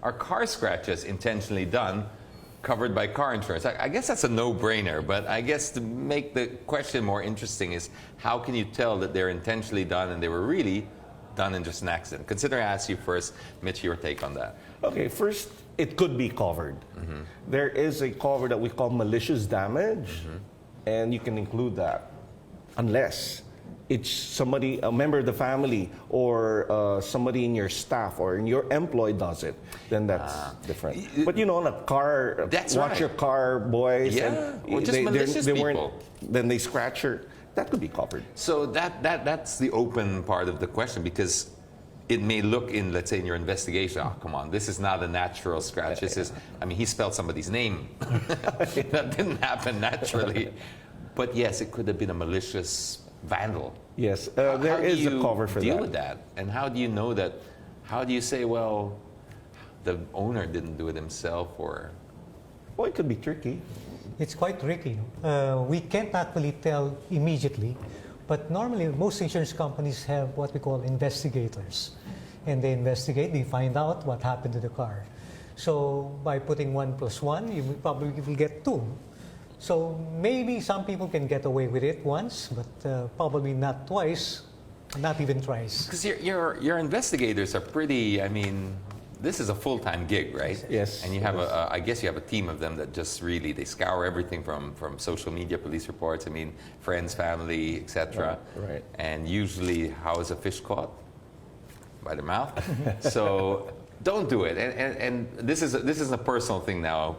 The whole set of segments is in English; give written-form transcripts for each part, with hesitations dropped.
are car scratches intentionally done covered by car insurance? I guess that's a no-brainer, but I guess to make the question more interesting is how can you tell that they're intentionally done and they were really done in just an accident? Considering I asked you first, Mitch, your take on that. Okay, first, it could be covered. There is a cover that we call malicious damage, and you can include that unless it's somebody, a member of the family, or somebody in your staff or in your employee does it, then that's different. But you know, on a car, watch your car, boys. Yeah, and or just malicious people. Then they scratch your, that could be covered. So that's the open part of the question, because it may look in, let's say, in your investigation, oh, come on, this is not a natural scratch. This is, I mean, he spelled somebody's name. That didn't happen naturally. But yes, it could have been a malicious vandal. Yes, there is a cover for that. How do you deal with that? And how do you know that? How do you say, well, the owner didn't do it himself, or? Well, it could be tricky. It's quite tricky. We can't actually tell immediately, but normally most insurance companies have what we call investigators. And they investigate, they find out what happened to the car. So by putting 1 + 1, you probably will get 2. So maybe some people can get away with it once, but probably not twice, not even thrice. Because your investigators are pretty, I mean, this is a full-time gig, right? Yes. And you have I guess you have a team of them that just really, they scour everything from social media, police reports, I mean, friends, family, etc. Right. And usually, how is a fish caught? By the mouth. So don't do it. And this is a personal thing now,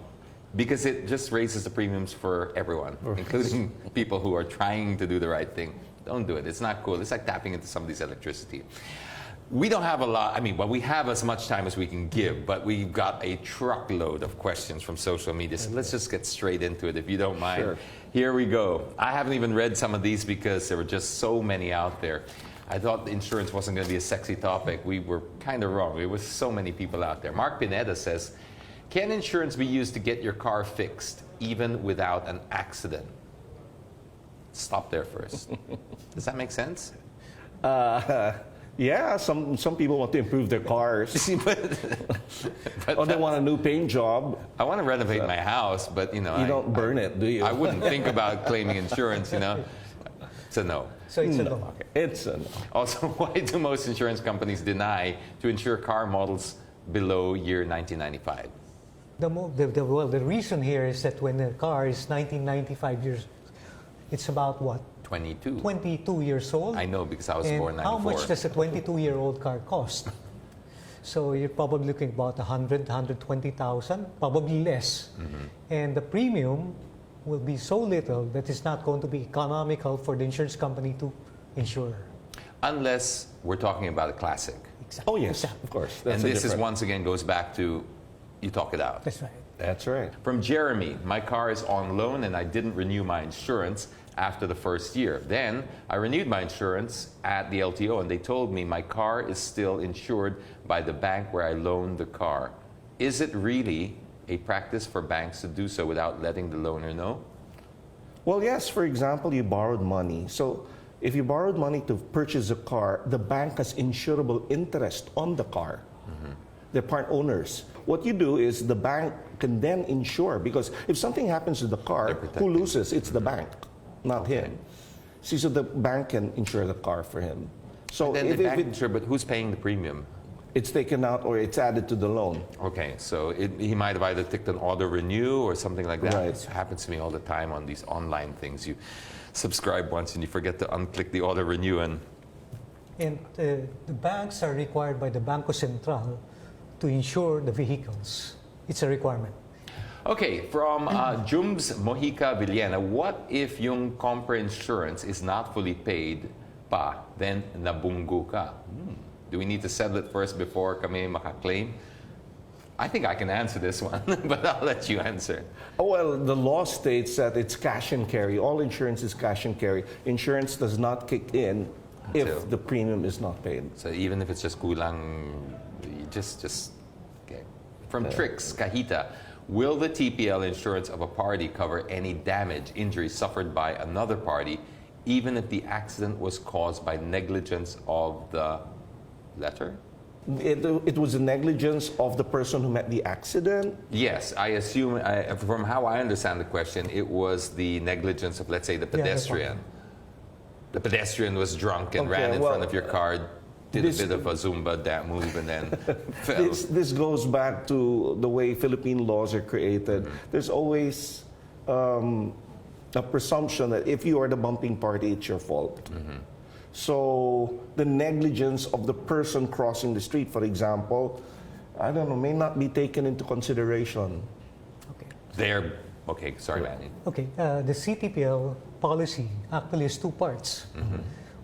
because it just raises the premiums for everyone, including people who are trying to do the right thing. Don't do it. It's not cool. It's like tapping into somebody's electricity. We don't have a lot, I mean, well, we have as much time as we can give, but we've got a truckload of questions from social media. So let's just get straight into it, if you don't mind. Sure. Here we go. I haven't even read some of these because there were just so many out there. I thought insurance wasn't going to be a sexy topic. We were kind of wrong. There was so many people out there. Mark Pineda says, can insurance be used to get your car fixed, even without an accident? Stop there first. Does that make sense? Yeah, some people want to improve their cars. but or they want a new paint job. I want to renovate my house, but you know, you don't burn it, do you? I wouldn't think about claiming insurance, you know. It's a no. So it's a no. Okay. It's a no. Also, why do most insurance companies deny to insure car models below year 1995? The reason here is that when a car is 1995 years, it's about what? 22. 22 years old. I know, because I was and born in 94. how much does a 22-year-old car cost? So you're probably looking about 100, 120,000, probably less. And the premium will be so little that it's not going to be economical for the insurance company to insure. Unless we're talking about a classic. Exactly. Oh, yes, Exactly. of course. And That's this is different. once again goes back to you talk it out. That's right. That's right. From Jeremy, my car is on loan and I didn't renew my insurance after the first year. Then I renewed my insurance at the LTO and they told me my car is still insured by the bank where I loaned the car. Is it really a practice for banks to do so without letting the loaner know? Well, yes, for example, you borrowed money. So if you borrowed money to purchase a car, the bank has insurable interest on the car. They're part owners. What you do is the bank can then insure, because if something happens to the car, who loses? It's the bank, not him. See, so the bank can insure the car for him. So Then the bank insure, but who's paying the premium? it's taken out or it's added to the loan. Okay, so he might have either ticked an auto renew or something like that. Right. It happens to me all the time on these online things. You subscribe once and you forget to unclick the auto renew, and the banks are required by the Banco Central to insure the vehicles. It's a requirement. okay, from Jums Mojica Villena, what if yung compre insurance is not fully paid pa, then nabunggo ka? Do we need to settle it first before kami makaklaim? I think I can answer this one, but I'll let you answer. Oh, well, the law states that it's cash and carry. All insurance is cash and carry. Insurance does not kick in if the premium is not paid. So even if it's just kulang, just okay. From Trix Kahita, will the TPL insurance of a party cover any damage, injury suffered by another party, even if the accident was caused by negligence of the letter? It was the negligence of the person who met the accident. Yes, I assume, from how I understand the question, it was the negligence of, let's say, the that's pedestrian. The pedestrian was drunk and Okay, ran in well, front of your car, did this- a bit of a Zumba move, and then fell. This goes back to the way Philippine laws are created. There's always a presumption that if you are the bumping party, it's your fault. So the negligence of the person crossing the street, for example, I don't know, may not be taken into consideration. Okay. Okay, sorry, Manny. Okay, the CTPL policy actually has two parts.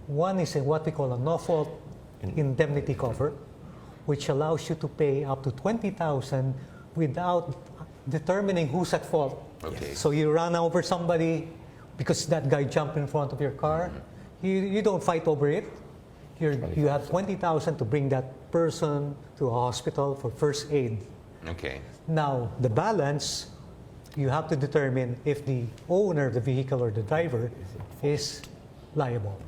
One is what we call a no-fault indemnity cover, which allows you to pay up to 20,000 without determining who's at fault. Okay. So you run over somebody because that guy jumped in front of your car. You don't fight over it. You have 20,000 to bring that person to a hospital for first aid. Okay. Now, the balance, you have to determine if the owner of the vehicle or the driver is liable.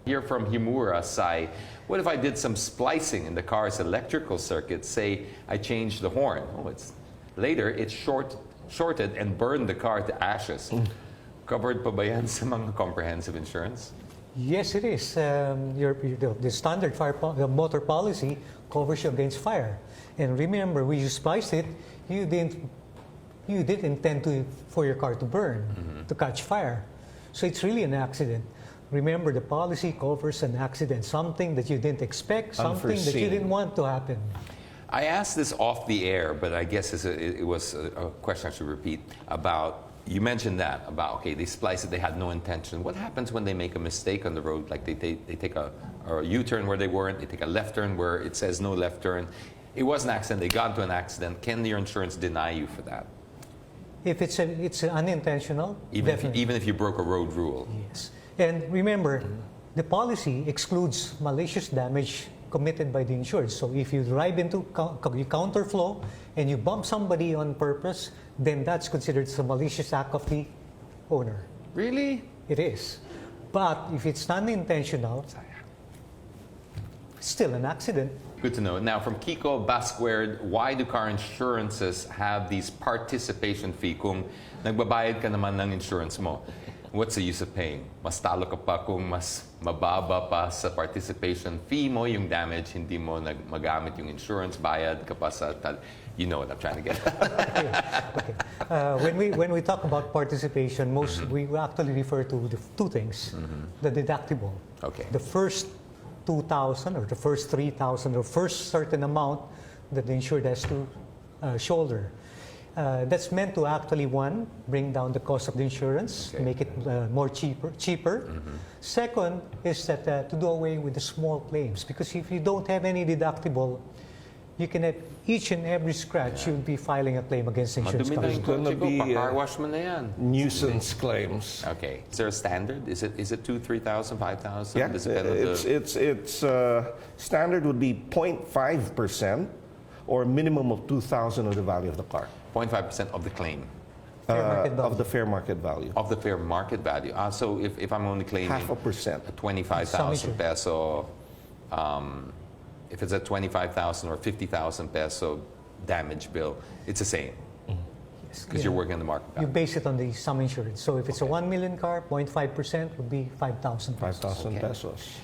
Here from Himura, Sai, what if I did some splicing in the car's electrical circuit? Say I changed the horn. Later it shorted and burned the car to ashes. Covered pa ba yan sa mga comprehensive insurance? Yes, it is. The standard the motor policy covers you against fire. And remember, when you spliced it, you didn't intend for your car to burn, to catch fire. So it's really an accident. Remember, the policy covers an accident, something that you didn't expect, something that you Unforeseen. didn't want to happen. I asked this off the air, but I guess it was a question I should repeat about, you mentioned that, about, okay, they spliced it, they had no intention. What happens when they make a mistake on the road, like they take a U-turn where they weren't, they take a left turn where it says no left turn. It was an accident, they got into an accident. Can your insurance deny you for that? If it's unintentional, Even definitely. even if you broke a road rule? Yes. And remember, the policy excludes malicious damage committed by the insured. So if you drive into counterflow and you bump somebody on purpose, then that's considered a malicious act of the owner. Really? It is. But if it's unintentional, still an accident. Good to know. Now, from Kiko Basquared, why do car insurances have these participation fee kung nagbabayad ka naman ng insurance mo? What's the use of paying? Mas talo ka pa kung mas mababa pa sa participation fee mo yung damage, hindi mo magamit yung insurance, bayad ka pa sa... You know what I'm trying to get at. Okay. When we talk about participation, we actually refer to the two things. The deductible. Okay. The first 2,000 or the first 3,000 or first certain amount that the insured has to shoulder. That's meant to actually, one, bring down the cost of the insurance, Okay. make it more cheaper. Second is that to do away with the small claims, because if you don't have any deductible, you can have each and every scratch, you'll be filing a claim against the insurance Madumi na yung company. Gonna kotse ko, be, pa-car wash mo na yan. Nuisance claims. Okay. Is there a standard? Is it 2,000, 3,000, 5,000? Yeah, Does it depend on the- it's standard would be 0.5% or a minimum of 2,000 of the value of the car, 0.5% of the claim, Fair market value. of the fair market value. of the fair market value. So if I'm only claiming Half a percent. a 25,000 Some peso, if it's a 25,000 or 50,000 peso damage bill, it's the same because you're working on the market You value. base it on the sum insurance. So if it's a 1 million car, 0.5% would be 5,000 pesos. 5,000 Okay. pesos.